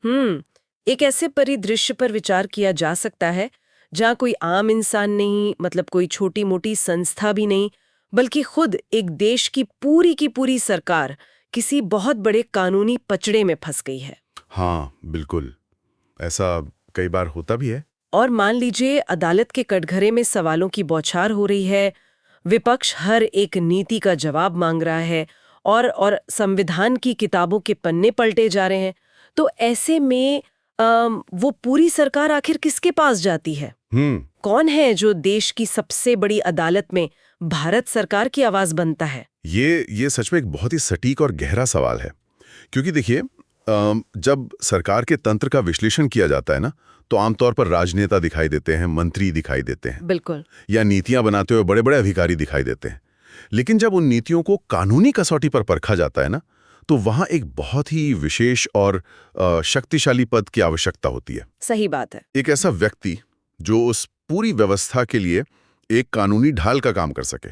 एक ऐसे परिदृश्य पर विचार किया जा सकता है जहाँ कोई आम इंसान नहीं, मतलब कोई छोटी मोटी संस्था भी नहीं, बल्कि खुद एक देश की पूरी सरकार किसी बहुत बड़े कानूनी पचड़े में फंस गई है। हाँ, बिल्कुल। ऐसा कई बार होता भी है। और मान लीजिए अदालत के कटघरे में सवालों की बौछार हो रही है, विपक्ष हर एक नीति का जवाब मांग रहा है और संविधान की किताबों के पन्ने पलटे जा रहे हैं। तो ऐसे में वो पूरी सरकार आखिर किसके पास जाती है? कौन है जो देश की सबसे बड़ी अदालत में भारत सरकार की आवाज बनता है? ये सच में एक बहुत ही सटीक और गहरा सवाल है। क्योंकि देखिए, जब सरकार के तंत्र का विश्लेषण किया जाता है ना, तो आमतौर पर राजनेता दिखाई देते हैं, मंत्री दिखाई देते हैं, बिल्कुल, या नीतियां बनाते हुए बड़े बड़े अधिकारी दिखाई देते हैं। लेकिन जब उन नीतियों को कानूनी कसौटी पर परखा जाता है ना, तो वहां एक बहुत ही विशेष और शक्तिशाली पद की आवश्यकता होती है। सही बात है। एक ऐसा व्यक्ति जो उस पूरी व्यवस्था के लिए एक कानूनी ढाल का काम कर सके।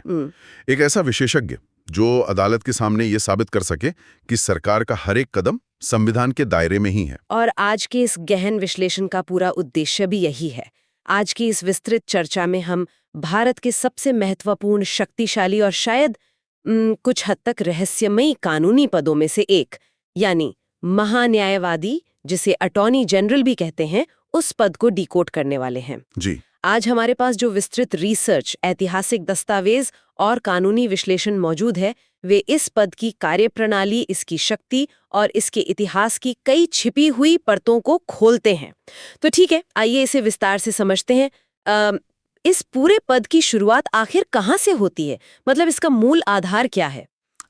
एक ऐसा विशेषज्ञ जो अदालत के सामने ये साबित कर सके कि सरकार का हर एक कदम संविधान के दायरे में ही है। और आज के इस गहन विश्लेषण का पूरा उद्देश्य भी यही है। आज की इस विस्तृत चर्चा में हम भारत के सबसे महत्वपूर्ण, शक्तिशाली और शायद कुछ हद तक रहस्यमयी कानूनी पदों में से एक, यानी महान्यायवादी, जिसे अटॉर्नी जनरल भी कहते हैं, उस पद को डिकोड करने वाले हैं। जी। आज हमारे पास जो विस्तृत रिसर्च, ऐतिहासिक दस्तावेज और कानूनी विश्लेषण मौजूद है, वे इस पद की कार्यप्रणाली, इसकी शक्ति और इसके इतिहास की कई छिपी हुई परतों को खोलते हैं। तो ठीक है, आइए इसे विस्तार से समझते हैं। इस पूरे पद की शुरुआत आखिर कहाँ से होती है? मतलब इसका मूल आधार क्या है?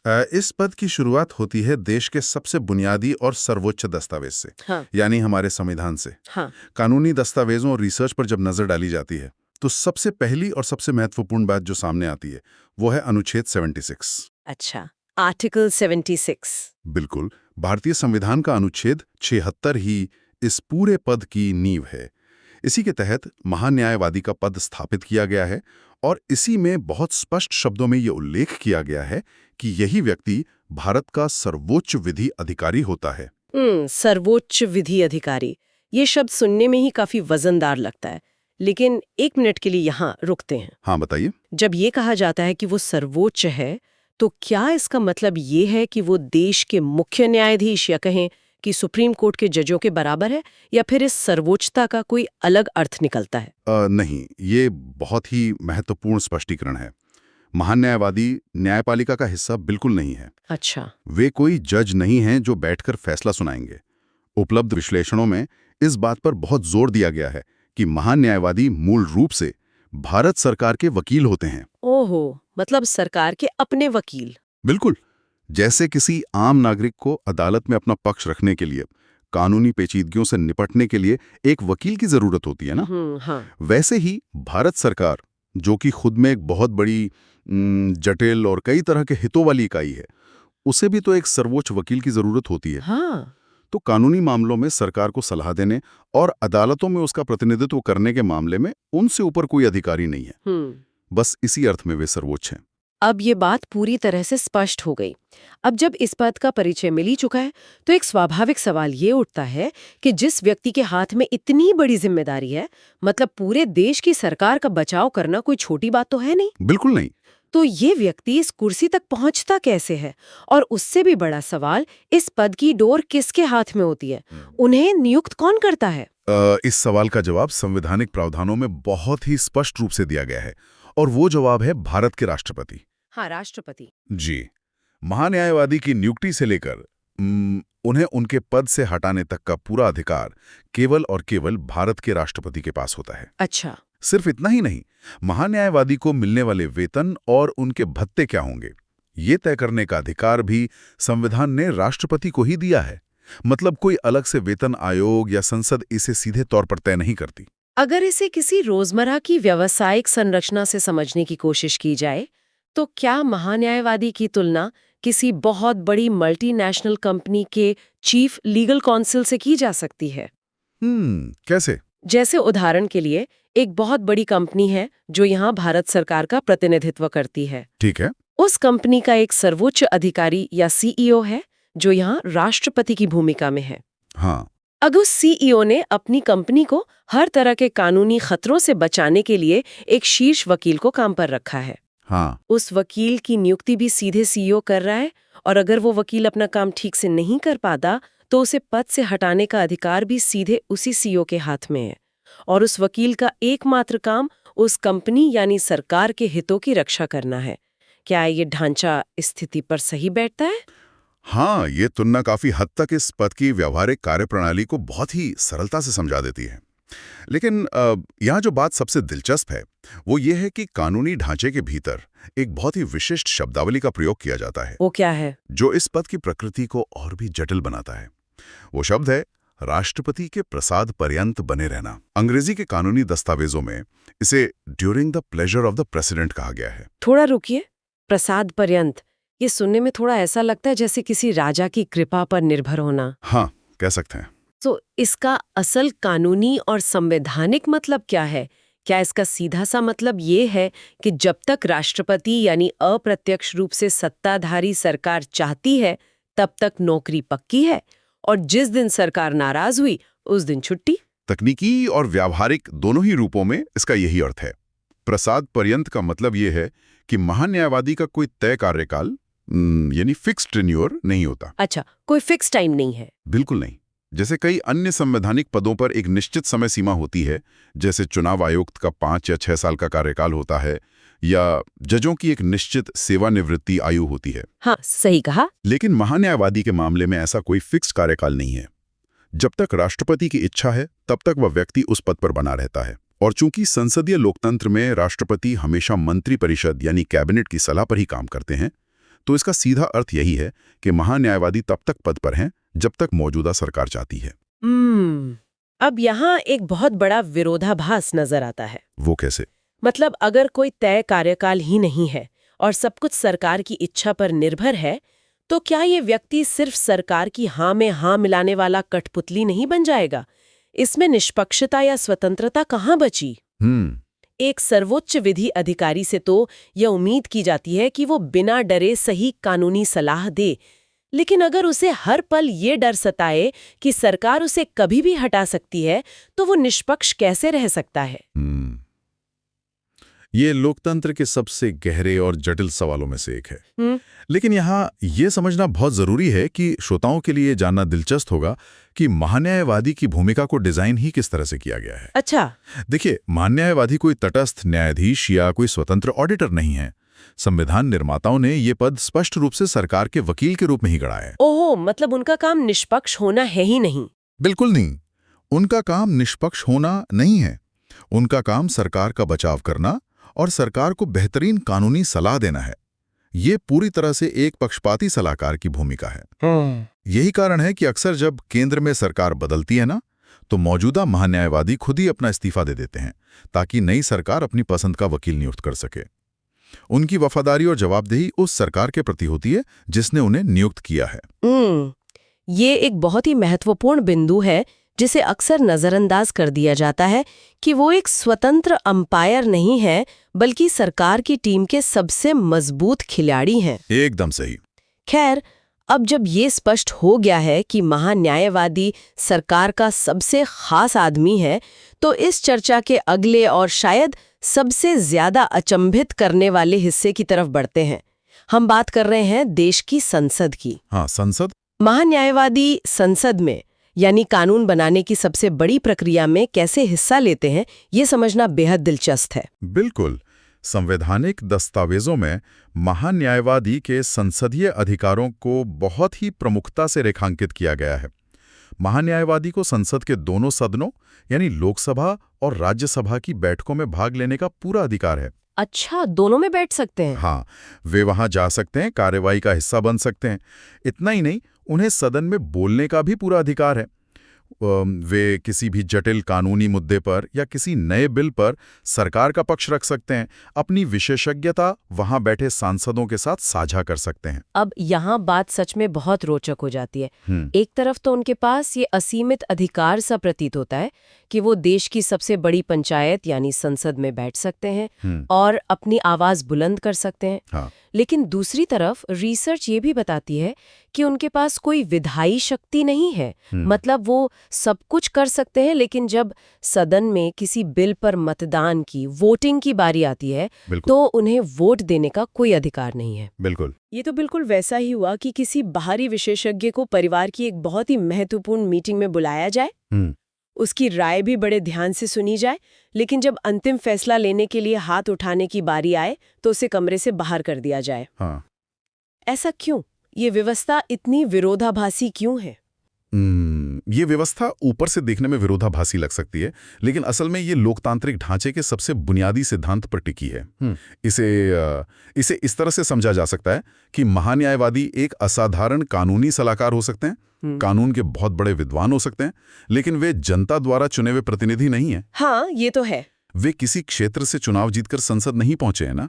इस पद की शुरुआत होती है देश के सबसे बुनियादी और सर्वोच्च दस्तावेज से। हाँ। यानी हमारे संविधान से। हाँ। कानूनी दस्तावेजों और रिसर्च पर जब नजर डाली जाती है, तो सबसे पहली और सबसे महत्वपूर्ण बात जो सामने आती है, वो है अनुच्छेद 76। अच्छा, आर्टिकल 76। बिल्कुल। भारतीय संविधान का अनुच्छेद 76 ही इस पूरे पद की नींव है। इसी के तहत महान्यायवादी का पद स्थापित किया गया है और इसी में बहुत स्पष्ट शब्दों में ये उल्लेख किया गया है कि यही व्यक्ति भारत का सर्वोच्च विधि अधिकारी होता है। सर्वोच्च विधि अधिकारी, ये शब्द सुनने में ही काफी वजनदार लगता है। लेकिन एक मिनट के लिए यहाँ रुकते हैं। हाँ, बताइए। जब ये कहा जाता है कि वो सर्वोच्च है, तो क्या इसका मतलब ये है कि वो देश के मुख्य न्यायाधीश या कहें कि सुप्रीम कोर्ट के जजों के बराबर है, या फिर इस सर्वोच्चता का कोई अलग अर्थ निकलता है? नहीं, ये बहुत ही महत्वपूर्ण स्पष्टीकरण है। महान्यायवादी न्यायपालिका का हिस्सा बिल्कुल नहीं है। अच्छा। वे कोई जज नहीं हैं जो बैठकर फैसला सुनाएंगे। उपलब्ध विश्लेषणों में इस बात पर बहुत जोर दिया गया है कि महान्यायवादी मूल रूप से भारत सरकार के वकील होते हैं। ओहो, मतलब सरकार के अपने वकील। बिल्कुल। जैसे किसी आम नागरिक को अदालत में अपना पक्ष रखने के लिए, कानूनी पेचीदगियों से निपटने के लिए एक वकील की जरूरत होती है ना, हाँ। वैसे ही भारत सरकार, जो कि खुद में एक बहुत बड़ी जटिल और कई तरह के हितों वाली इकाई है, उसे भी तो एक सर्वोच्च वकील की जरूरत होती है। हाँ। तो कानूनी मामलों में सरकार को सलाह देने और अदालतों में उसका प्रतिनिधित्व करने के मामले में उनसे ऊपर कोई अधिकारी नहीं है। बस इसी अर्थ में वे सर्वोच्च हैं। अब ये बात पूरी तरह से स्पष्ट हो गई। अब जब इस पद का परिचय मिल ही चुका है, तो एक स्वाभाविक सवाल ये उठता है कि जिस व्यक्ति के हाथ में इतनी बड़ी जिम्मेदारी है, मतलब पूरे देश की सरकार का बचाव करना कोई छोटी बात तो है नहीं। बिल्कुल नहीं। तो ये व्यक्ति इस कुर्सी तक पहुंचता कैसे है? और उससे भी बड़ा सवाल, इस पद की डोर किसके हाथ में होती है? उन्हें नियुक्त कौन करता है? इस सवाल का जवाब संवैधानिक प्रावधानों में बहुत ही स्पष्ट रूप से दिया गया है, और वो जवाब है भारत के राष्ट्रपति। हाँ, राष्ट्रपति। जी। महान्यायवादी की नियुक्ति से लेकर उन्हें उनके पद से हटाने तक का पूरा अधिकार केवल और केवल भारत के राष्ट्रपति के पास होता है। अच्छा। सिर्फ इतना ही नहीं, महान्यायवादी को मिलने वाले वेतन और उनके भत्ते क्या होंगे, ये तय करने का अधिकार भी संविधान ने राष्ट्रपति को ही दिया है। मतलब कोई अलग से वेतन आयोग या संसद इसे सीधे तौर पर तय नहीं करती। अगर इसे किसी रोजमर्रा की व्यावसायिक संरचना से समझने की कोशिश की जाए, तो क्या महान्यायवादी की तुलना किसी बहुत बड़ी मल्टीनेशनल कंपनी के चीफ लीगल काउंसिल से की जा सकती है? कैसे? जैसे उदाहरण के लिए, एक बहुत बड़ी कंपनी है जो यहाँ भारत सरकार का प्रतिनिधित्व करती है। ठीक है। उस कंपनी का एक सर्वोच्च अधिकारी या सीईओ है जो यहाँ राष्ट्रपति की भूमिका में है। हाँ। अब उस सीईओ ने अपनी कंपनी को हर तरह के कानूनी खतरों से बचाने के लिए एक शीर्ष वकील को काम पर रखा है। हाँ, उस वकील की नियुक्ति भी सीधे सीईओ कर रहा है, और अगर वो वकील अपना काम ठीक से नहीं कर पाता तो उसे पद से हटाने का अधिकार भी सीधे उसी सीईओ के हाथ में है। और उस वकील का एकमात्र काम उस कंपनी यानी सरकार के हितों की रक्षा करना है। क्या ये ढांचा इस स्थिति पर सही बैठता है? हाँ, ये तुलना काफी हद तक इस पद की व्यावहारिक कार्यप्रणाली को बहुत ही सरलता से समझा देती है। लेकिन यहाँ जो बात सबसे दिलचस्प है वो ये है कि कानूनी ढांचे के भीतर एक बहुत ही विशिष्ट शब्दावली का प्रयोग किया जाता है वो क्या है? जो इस पद की प्रकृति को और भी जटिल बनाता है। वो शब्द है राष्ट्रपति के प्रसाद पर्यंत बने रहना। अंग्रेजी के कानूनी दस्तावेजों में इसे during the pleasure of the president कहा गया है। थोड़ा रुकिए, प्रसाद पर्यंत, ये सुनने में थोड़ा ऐसा लगता है जैसे किसी राजा की कृपा पर निर्भर होना। हाँ, कह सकते हैं। तो इसका असल कानूनी और संवैधानिक मतलब क्या है? क्या इसका सीधा सा मतलब ये है कि जब तक राष्ट्रपति यानी अप्रत्यक्ष रूप से सत्ताधारी सरकार चाहती है तब तक नौकरी पक्की है, और जिस दिन सरकार नाराज हुई उस दिन छुट्टी? तकनीकी और व्यावहारिक दोनों ही रूपों में इसका यही अर्थ है। प्रसाद पर्यंत का मतलब ये है कि महान्यायवादी का कोई तय कार्यकाल यानी फिक्स्ड टेन्योर नहीं होता। अच्छा, कोई फिक्स टाइम नहीं है? बिल्कुल नहीं। जैसे कई अन्य संवैधानिक पदों पर एक निश्चित समय सीमा होती है, जैसे चुनाव आयुक्त का 5 या 6 साल का कार्यकाल होता है, या जजों की एक निश्चित सेवानिवृत्ति आयु होती है। हाँ, सही कहा। लेकिन महान्यायवादी के मामले में ऐसा कोई फिक्स कार्यकाल नहीं है। जब तक राष्ट्रपति की इच्छा है तब तक वह व्यक्ति उस पद पर बना रहता है। और चूंकि संसदीय लोकतंत्र में राष्ट्रपति हमेशा मंत्रिपरिषद यानी कैबिनेट की सलाह पर ही काम करते हैं, तो इसका सीधा अर्थ यही है कि महान्यायवादी तब तक पद पर हैं जब तक मौजूदा सरकार चाहती है। अब यहाँ एक बहुत बड़ा विरोधाभास नजर आता है। वो कैसे? मतलब अगर कोई तय कार्यकाल ही नहीं है और सब कुछ सरकार की इच्छा पर निर्भर है, तो क्या ये व्यक्ति सिर्फ सरकार की हाँ में हाँ मिलाने वाला कठपुतली नहीं बन जाएगा? इसमें निष्पक्षता या स्वतंत्रता कहाँ बची? एक सर्वोच्च विधि अधिकारी से तो यह उम्मीद की जाती है कि वो बिना डरे सही कानूनी सलाह दे, लेकिन अगर उसे हर पल ये डर सताए कि सरकार उसे कभी भी हटा सकती है, तो वो निष्पक्ष कैसे रह सकता है? ये लोकतंत्र के सबसे गहरे और जटिल सवालों में से एक है। लेकिन यहाँ ये समझना बहुत जरूरी है कि श्रोताओं के लिए जानना दिलचस्प होगा कि महान्यायवादी की भूमिका को डिजाइन ही किस तरह से किया गया है। अच्छा, देखिए, महान्यायवादी कोई तटस्थ न्यायाधीश या कोई स्वतंत्र ऑडिटर नहीं है। संविधान निर्माताओं ने ये पद स्पष्ट रूप से सरकार के वकील के रूप में ही गढ़ा है। ओहो, मतलब उनका काम निष्पक्ष होना है ही नहीं? बिल्कुल नहीं। उनका काम निष्पक्ष होना नहीं है। उनका काम सरकार का बचाव करना और सरकार को बेहतरीन कानूनी सलाह देना है। ये पूरी तरह से एक पक्षपाती सलाहकार की भूमिका है। यही कारण है कि अक्सर जब केंद्र में सरकार बदलती है ना, तो मौजूदा महान्यायवादी खुद ही अपना इस्तीफा दे देते हैं ताकि नई सरकार अपनी पसंद का वकील नियुक्त कर सके। उनकी वफादारी और जवाबदेही उस सरकार के प्रति होती है जिसने उन्हें नियुक्त किया है। ये एक बहुत ही महत्वपूर्ण बिंदु है जिसे अक्सर नजरअंदाज कर दिया जाता है कि वो एक स्वतंत्र अंपायर नहीं है, बल्कि सरकार की टीम के सबसे मजबूत खिलाड़ी हैं। एकदम सही। खैर, अब जब ये स्पष्ट हो गया है कि महान्यायवादी सरकार का सबसे खास आदमी है, तो इस चर्चा के अगले और शायद सबसे ज्यादा अचंभित करने वाले हिस्से की तरफ बढ़ते हैं। हम बात कर रहे हैं देश की संसद की। हाँ, संसद। महान्यायवादी संसद में यानी कानून बनाने की सबसे बड़ी प्रक्रिया में कैसे हिस्सा लेते हैं, ये समझना बेहद दिलचस्प है। बिल्कुल। संवैधानिक दस्तावेजों में महान्यायवादी के संसदीय अधिकारों को बहुत ही प्रमुखता से रेखांकित किया गया है। महान्यायवादी को संसद के दोनों सदनों यानी लोकसभा और राज्यसभा की बैठकों में भाग लेने का पूरा अधिकार है। अच्छा, दोनों में बैठ सकते हैं? हाँ, वे वहां जा सकते हैं, कार्यवाही का हिस्सा बन सकते हैं। इतना ही नहीं, उन्हें सदन में बोलने का भी पूरा अधिकार है। वे किसी भी जटिल कानूनी मुद्दे पर या किसी नए बिल पर सरकार का पक्ष रख सकते हैं। अपनी विशेषज्ञता वहां बैठे सांसदों के साथ साझा कर सकते हैं। अब यहाँ बात सच में बहुत रोचक हो जाती है। एक तरफ तो उनके पास ये असीमित अधिकार सा प्रतीत होता है कि वो देश की सबसे बड़ी पंचायत यानी संसद में बैठ सकते हैं और अपनी आवाज बुलंद कर सकते हैं। हाँ। लेकिन दूसरी तरफ रिसर्च ये भी बताती है कि उनके पास कोई विधायी शक्ति नहीं है। मतलब वो सब कुछ कर सकते हैं, लेकिन जब सदन में किसी बिल पर मतदान की, वोटिंग की बारी आती है तो उन्हें वोट देने का कोई अधिकार नहीं है। बिल्कुल। ये तो बिल्कुल वैसा ही हुआ कि किसी बाहरी विशेषज्ञ को परिवार की एक बहुत ही महत्वपूर्ण मीटिंग में बुलाया जाए, उसकी राय भी बड़े ध्यान से सुनी जाए, लेकिन जब अंतिम फैसला लेने के लिए हाथ उठाने की बारी आए तो उसे कमरे से बाहर कर दिया जाए। ऐसा क्यों? ये व्यवस्था इतनी विरोधाभासी क्यों है? ये व्यवस्था ऊपर से देखने में विरोधाभासी लग सकती है, लेकिन असल में ये लोकतांत्रिक ढांचे के सबसे बुनियादी सिद्धांत पर टिकी है। इसे इस तरह से समझा जा सकता है कि महान्यायवादी एक असाधारण कानूनी सलाहकार हो सकते हैं, कानून के बहुत बड़े विद्वान हो सकते हैं, लेकिन वे जनता द्वारा चुने हुए प्रतिनिधि नहीं है। हाँ, ये तो है। वे किसी क्षेत्र से चुनाव जीतकर संसद नहीं पहुंचे हैं ना।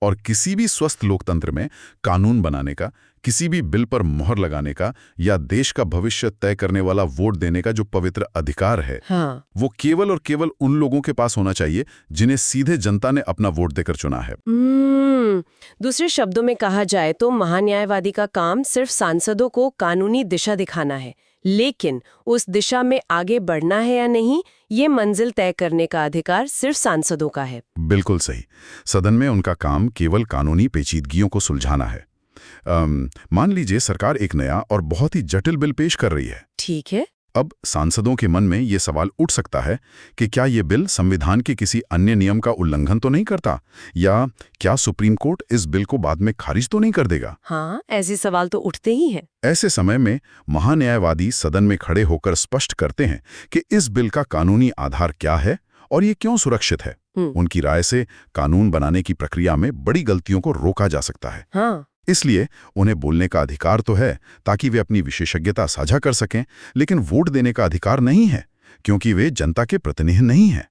और किसी भी स्वस्थ लोकतंत्र में कानून बनाने का, किसी भी बिल पर मोहर लगाने का या देश का भविष्य तय करने वाला वोट देने का जो पवित्र अधिकार है, वो केवल और केवल उन लोगों के पास होना चाहिए जिन्हें सीधे जनता ने अपना वोट देकर चुना है। दूसरे शब्दों में कहा जाए तो महान्यायवादी का काम सिर्फ सांसदों को कानूनी दिशा दिखाना है, लेकिन उस दिशा में आगे बढ़ना है या नहीं, ये मंजिल तय करने का अधिकार सिर्फ सांसदों का है। बिल्कुल सही। सदन में उनका काम केवल कानूनी पेचीदगियों को सुलझाना है। मान लीजिए सरकार एक नया और बहुत ही जटिल बिल पेश कर रही है। ठीक है। अब सांसदों के मन में ये सवाल उठ सकता है कि क्या ये बिल संविधान के किसी अन्य नियम का उल्लंघन तो नहीं करता, या क्या सुप्रीम कोर्ट इस बिल को बाद में खारिज तो नहीं कर देगा। हाँ, ऐसे सवाल तो उठते ही हैं। ऐसे समय में महान्यायवादी सदन में खड़े होकर स्पष्ट करते हैं कि इस बिल का कानूनी आधार क्या है और ये क्यों सुरक्षित है। उनकी राय से कानून बनाने की प्रक्रिया में बड़ी गलतियों को रोका जा सकता है। हाँ। इसलिए उन्हें बोलने का अधिकार तो है ताकि वे अपनी विशेषज्ञता साझा कर सकें, लेकिन वोट देने का अधिकार नहीं है क्योंकि वे जनता के प्रतिनिधि नहीं हैं।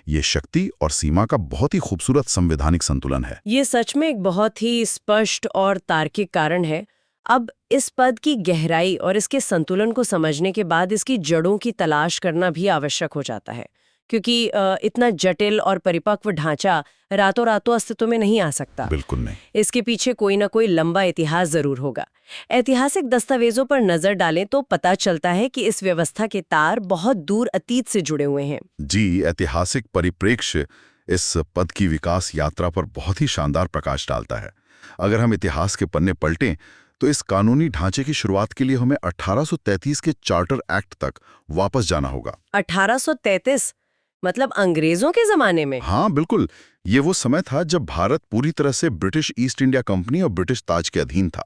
ये शक्ति और सीमा का बहुत ही खूबसूरत संवैधानिक संतुलन है। ये सच में एक बहुत ही स्पष्ट और तार्किक कारण है। अब इस पद की गहराई और इसके संतुलन को समझने के बाद इसकी जड़ों की तलाश करना भी आवश्यक हो जाता है, क्योंकि इतना जटिल और परिपक्व ढांचा रातों रातों अस्तित्व में नहीं आ सकता। बिल्कुल नहीं। इसके पीछे कोई ना कोई लंबा इतिहास जरूर होगा। ऐतिहासिक दस्तावेजों पर नजर डालें तो पता चलता है कि इस व्यवस्था के तार बहुत दूर अतीत से जुड़े हुए हैं। जी, ऐतिहासिक परिप्रेक्ष्य इस पद की विकास यात्रा पर बहुत ही शानदार प्रकाश डालता है। अगर हम इतिहास के पन्ने पलटें तो इस कानूनी ढांचे की शुरुआत के लिए हमें 1833 के चार्टर एक्ट तक वापस जाना होगा। 1833 मतलब अंग्रेजों के जमाने में? हाँ बिल्कुल। ये वो समय था जब भारत पूरी तरह से ब्रिटिश ईस्ट इंडिया कंपनी और ब्रिटिश ताज के अधीन था।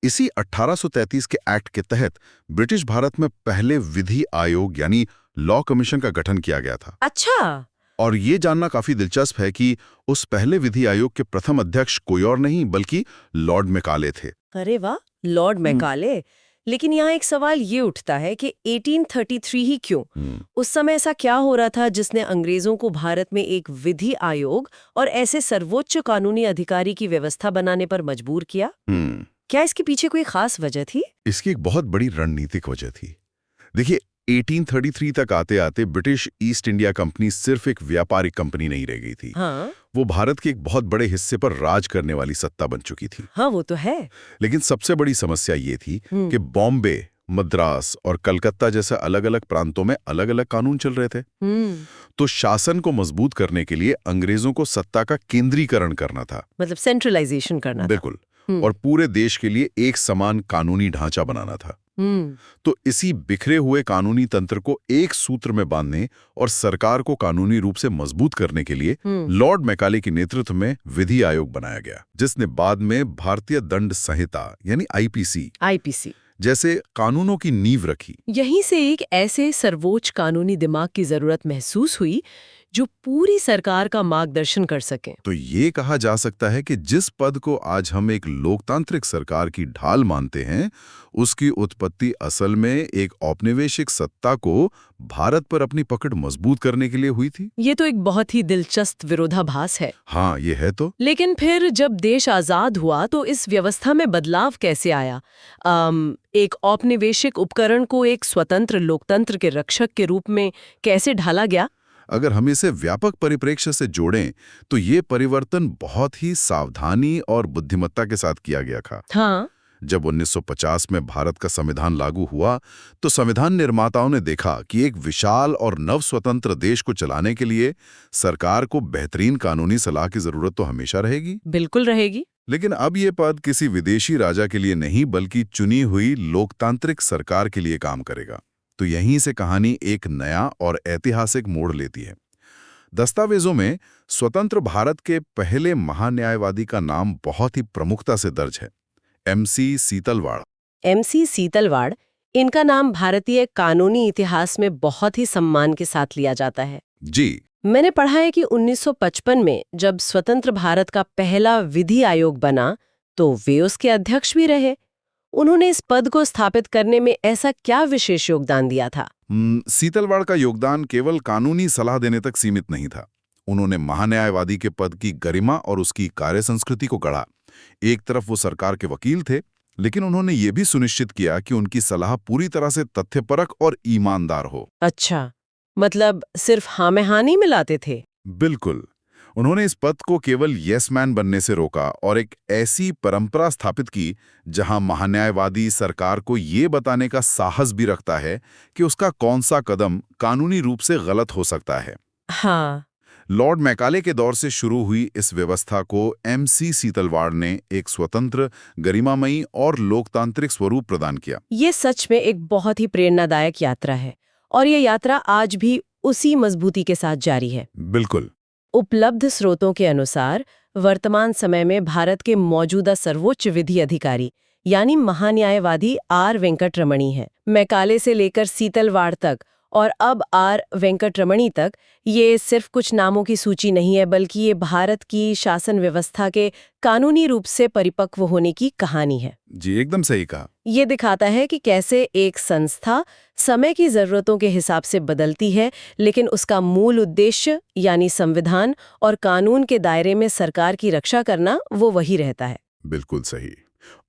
इसी 1833 के एक्ट के तहत ब्रिटिश भारत में पहले विधि आयोग यानी लॉ कमीशन का गठन किया गया था। अच्छा। और ये जानना काफी दिलचस्प है कि उस पहले विधि आयोग के प्रथम अध्यक्ष कोई और नहीं बल्कि लॉर्ड मैकाले थे। अरे वाह, लॉर्ड मैकाले। लेकिन यहाँ एक सवाल ये उठता है कि 1833 ही क्यों? उस समय ऐसा क्या हो रहा था जिसने अंग्रेजों को भारत में एक विधि आयोग और ऐसे सर्वोच्च कानूनी अधिकारी की व्यवस्था बनाने पर मजबूर किया? क्या इसके पीछे कोई खास वजह थी? इसकी एक बहुत बड़ी रणनीतिक वजह थी। देखिए, 1833 तक आते आते ब्रिटिश ईस्ट इंडिया कंपनी सिर्फ एक व्यापारिक कंपनी नहीं रह गई थी। हाँ? वो भारत के एक बहुत बड़े हिस्से पर राज करने वाली सत्ता बन चुकी थी। हाँ, वो तो है। लेकिन सबसे बड़ी समस्या ये थी कि बॉम्बे, मद्रास और कलकत्ता जैसे अलग अलग प्रांतों में अलग अलग कानून चल रहे थे। तो शासन को मजबूत करने के लिए अंग्रेजों को सत्ता का केंद्रीकरण करना था, मतलब सेंट्रलाइजेशन करना था। बिल्कुल। और पूरे देश के लिए एक समान कानूनी ढांचा बनाना था। तो इसी बिखरे हुए कानूनी तंत्र को एक सूत्र में बांधने और सरकार को कानूनी रूप से मजबूत करने के लिए लॉर्ड मैकाले के नेतृत्व में विधि आयोग बनाया गया, जिसने बाद में भारतीय दंड संहिता यानी आईपीसी जैसे कानूनों की नींव रखी। यहीं से एक ऐसे सर्वोच्च कानूनी दिमाग की जरूरत महसूस हुई जो पूरी सरकार का मार्गदर्शन कर सके। तो ये कहा जा सकता है कि जिस पद को आज हम एक लोकतांत्रिक सरकार की ढाल मानते हैं, उसकी उत्पत्ति असल में एक औपनिवेशिक सत्ता को भारत पर अपनी पकड़ मजबूत करने के लिए हुई थी। ये तो एक बहुत ही दिलचस्प विरोधाभास है। हाँ, ये है तो। लेकिन फिर जब देश आजाद हुआ तो इस व्यवस्था में बदलाव कैसे आया? एक औपनिवेशिक उपकरण को एक स्वतंत्र लोकतंत्र के रक्षक के रूप में कैसे ढाला गया? अगर हम इसे व्यापक परिप्रेक्ष्य से जोड़ें तो ये परिवर्तन बहुत ही सावधानी और बुद्धिमत्ता के साथ किया गया था। हाँ। जब 1950 में भारत का संविधान लागू हुआ तो संविधान निर्माताओं ने देखा कि एक विशाल और नव स्वतंत्र देश को चलाने के लिए सरकार को बेहतरीन कानूनी सलाह की जरूरत तो हमेशा रहेगी। बिल्कुल रहेगी। लेकिन अब ये पद किसी विदेशी राजा के लिए नहीं बल्कि चुनी हुई लोकतांत्रिक सरकार के लिए काम करेगा। तो यहीं से कहानी एक नया और ऐतिहासिक मोड़ लेती है। दस्तावेजों में स्वतंत्र भारत के पहले महान्यायवादी का नाम बहुत ही प्रमुखता से दर्ज है, एमसी सीतलवाड़। एमसी सीतलवाड़, इनका नाम भारतीय कानूनी इतिहास में बहुत ही सम्मान के साथ लिया जाता है। जी। मैंने पढ़ा है कि 1955 में जब स्वतंत्र भारत का पहला विधि आयोग बना तो वे उसके अध्यक्ष भी रहे। उन्होंने इस पद को स्थापित करने में ऐसा क्या विशेष योगदान दिया था? सीतलवाड़ का योगदान केवल कानूनी सलाह देने तक सीमित नहीं था। उन्होंने महान्यायवादी के पद की गरिमा और उसकी कार्य संस्कृति को गढ़ा। एक तरफ वो सरकार के वकील थे, लेकिन उन्होंने ये भी सुनिश्चित किया कि उनकी सलाह पूरी तरह से तथ्यपरक और ईमानदार हो। अच्छा, मतलब सिर्फ हाँ में हाँ नहीं मिलाते थे? बिल्कुल। उन्होंने इस पद को केवल यस मैन बनने से रोका और एक ऐसी परंपरा स्थापित की जहां महान्यायवादी सरकार को ये बताने का साहस भी रखता है कि उसका कौन सा कदम कानूनी रूप से गलत हो सकता है। हाँ। लॉर्ड मैकाले के दौर से शुरू हुई इस व्यवस्था को एमसी सीतलवाड़ ने एक स्वतंत्र, गरिमामयी और लोकतांत्रिक स्वरूप प्रदान किया। ये सच में एक बहुत ही प्रेरणादायक यात्रा है और ये यात्रा आज भी उसी मजबूती के साथ जारी है। बिल्कुल। उपलब्ध स्रोतों के अनुसार वर्तमान समय में भारत के मौजूदा सर्वोच्च विधि अधिकारी यानी महान्यायवादी आर वेंकटरमणी हैं। मैकाले से लेकर सीतलवाड़ तक और अब आर वेंकटरमणी तक, ये सिर्फ कुछ नामों की सूची नहीं है, बल्कि ये भारत की शासन व्यवस्था के कानूनी रूप से परिपक्व होने की कहानी है। जी, एकदम सही कहा। ये दिखाता है कि कैसे एक संस्था समय की जरूरतों के हिसाब से बदलती है, लेकिन उसका मूल उद्देश्य यानी संविधान और कानून के दायरे में सरकार की रक्षा करना वो वही रहता है। बिल्कुल सही।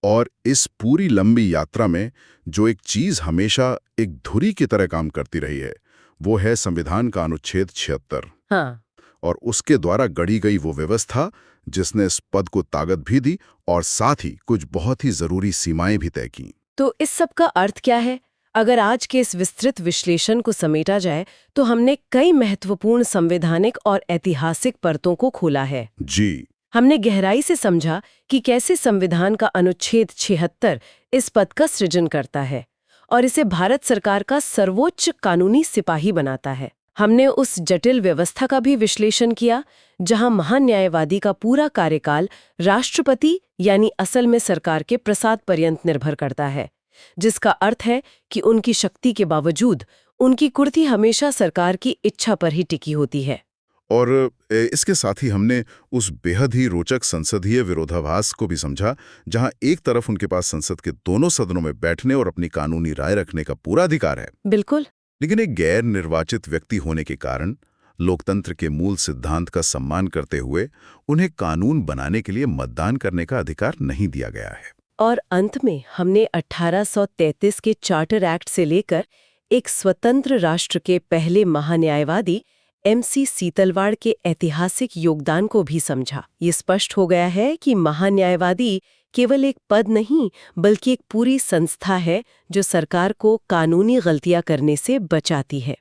और इस पूरी लंबी यात्रा में जो एक चीज हमेशा एक धुरी की तरह काम करती रही है, वो है संविधान का अनुच्छेद 76। हाँ। और उसके द्वारा गढ़ी गई वो व्यवस्था जिसने इस पद को ताकत भी दी और साथ ही कुछ बहुत ही जरूरी सीमाएं भी तय की। तो इस सब का अर्थ क्या है? अगर आज के इस विस्तृत विश्लेषण को समेटा जाए तो हमने कई महत्वपूर्ण संवैधानिक और ऐतिहासिक परतों को खोला है। जी। हमने गहराई से समझा कि कैसे संविधान का अनुच्छेद 76 इस पद का सृजन करता है और इसे भारत सरकार का सर्वोच्च कानूनी सिपाही बनाता है। हमने उस जटिल व्यवस्था का भी विश्लेषण किया जहां महान्यायवादी का पूरा कार्यकाल राष्ट्रपति यानी असल में सरकार के प्रसाद पर्यंत निर्भर करता है, जिसका अर्थ है कि उनकी शक्ति के बावजूद उनकी कुर्सी हमेशा सरकार की इच्छा पर ही टिकी होती है। और इसके साथ ही हमने उस बेहद ही रोचक संसदीय विरोधाभास को भी समझा, जहां एक तरफ उनके पास संसद के दोनों सदनों में बैठने और अपनी कानूनी राय रखने का पूरा अधिकार है, बिल्कुल, लेकिन एक गैर निर्वाचित व्यक्ति होने के कारण लोकतंत्र के मूल सिद्धांत का सम्मान करते हुए उन्हें कानून बनाने के लिए मतदान करने का अधिकार नहीं दिया गया है। और अंत में हमने 1833 के चार्टर एक्ट से लेकर एक स्वतंत्र राष्ट्र के पहले महान्यायवादी एमसी सीतलवाड़ के ऐतिहासिक योगदान को भी समझा। ये स्पष्ट हो गया है कि महान्यायवादी केवल एक पद नहीं बल्कि एक पूरी संस्था है जो सरकार को कानूनी गलतियां करने से बचाती है।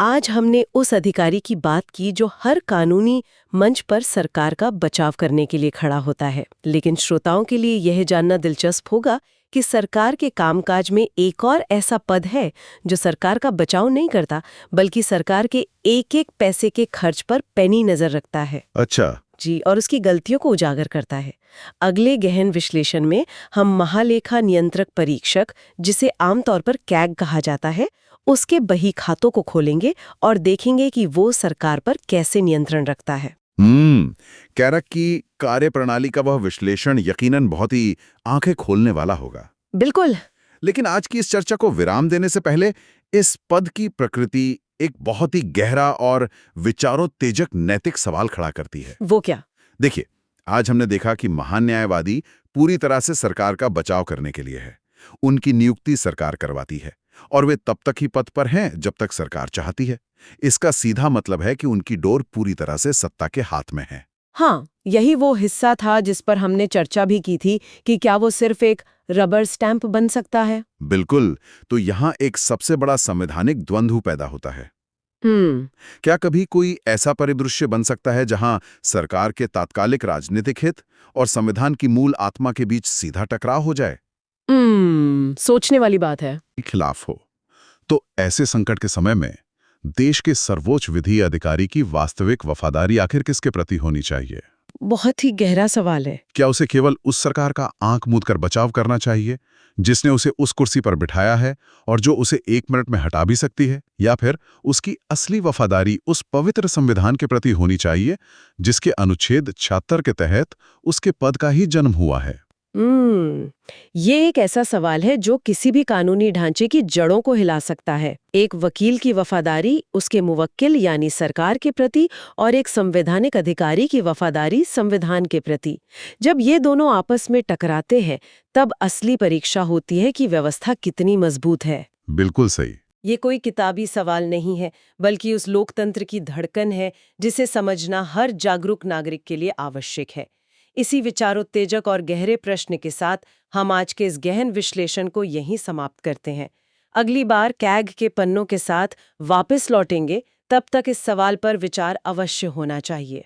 आज हमने उस अधिकारी की बात की जो हर कानूनी मंच पर सरकार का बचाव करने के लिए खड़ा होता है। लेकिन श्रोताओं के लिए यह जानना दिलचस्प होगा कि सरकार के कामकाज में एक और ऐसा पद है जो सरकार का बचाव नहीं करता बल्कि सरकार के एक एक पैसे के खर्च पर पैनी नजर रखता है। अच्छा जी, और उसकी गलतियों को उजागर करता है। अगले गहन विश्लेषण में हम महालेखा नियंत्रक परीक्षक, जिसे आमतौर पर कैग कहा जाता है, उसके बही खातों को खोलेंगे और देखेंगे कि वो सरकार पर कैसे नियंत्रण रखता है। कैग की कार्यप्रणाली का वह विश्लेषण यकीनन बहुत ही आंखें खोलने वाला होगा। बिल्कुल। लेकिन आज की इस चर्चा को विराम देने से पहले इस पद की प्रकृति एक बहुत ही गहरा और विचारोत्तेजक नैतिक सवाल खड़ा करती है। वो क्या? देखिए, आज हमने देखा कि महान न्यायवादी पूरी तरह से सरकार का बचाव करने के लिए है। उनकी नियुक्ति सरकार करवाती है और वे तब तक ही पद पर हैं जब तक सरकार चाहती है। इसका सीधा मतलब है कि उनकी डोर पूरी तरह से सत्ता के हाथ में है। हाँ, यही वो हिस्सा था जिस पर हमने चर्चा भी की थी कि क्या वो सिर्फ एक रबर स्टैंप बन सकता है। बिल्कुल। तो यहाँ एक सबसे बड़ा संवैधानिक द्वंद्व पैदा होता है। हम्म। क्या कभी कोई ऐसा परिदृश्य बन सकता है जहां सरकार के तात्कालिक राजनीतिक हित और संविधान की मूल आत्मा के बीच सीधा टकराव हो जाए? सोचने वाली बात है। खिलाफ हो। तो ऐसे संकट के समय में देश के सर्वोच्च विधि अधिकारी की वास्तविक वफादारी आखिर किसके प्रति होनी चाहिए? बहुत ही गहरा सवाल है। क्या उसे केवल उस सरकार का आंख मूंद कर बचाव करना चाहिए जिसने उसे उस कुर्सी पर बिठाया है और जो उसे 1 मिनट में हटा भी सकती है, या फिर उसकी असली वफादारी उस पवित्र संविधान के प्रति होनी चाहिए जिसके अनुच्छेद 76 के तहत उसके पद का ही जन्म हुआ है? ये एक ऐसा सवाल है जो किसी भी कानूनी ढांचे की जड़ों को हिला सकता है। एक वकील की वफादारी उसके मुवक्किल यानी सरकार के प्रति और एक संवैधानिक अधिकारी की वफादारी संविधान के प्रति। जब ये दोनों आपस में टकराते हैं, तब असली परीक्षा होती है कि व्यवस्था कितनी मजबूत है। बिल्कुल सही। ये कोई किताबी सवाल नहीं है, बल्कि उस लोकतंत्र की धड़कन है जिसे समझना हर जागरूक नागरिक के लिए आवश्यक है। इसी विचारोत्तेजक और गहरे प्रश्न के साथ हम आज के इस गहन विश्लेषण को यहीं समाप्त करते हैं। अगली बार कैग के पन्नों के साथ वापस लौटेंगे, तब तक इस सवाल पर विचार अवश्य होना चाहिए।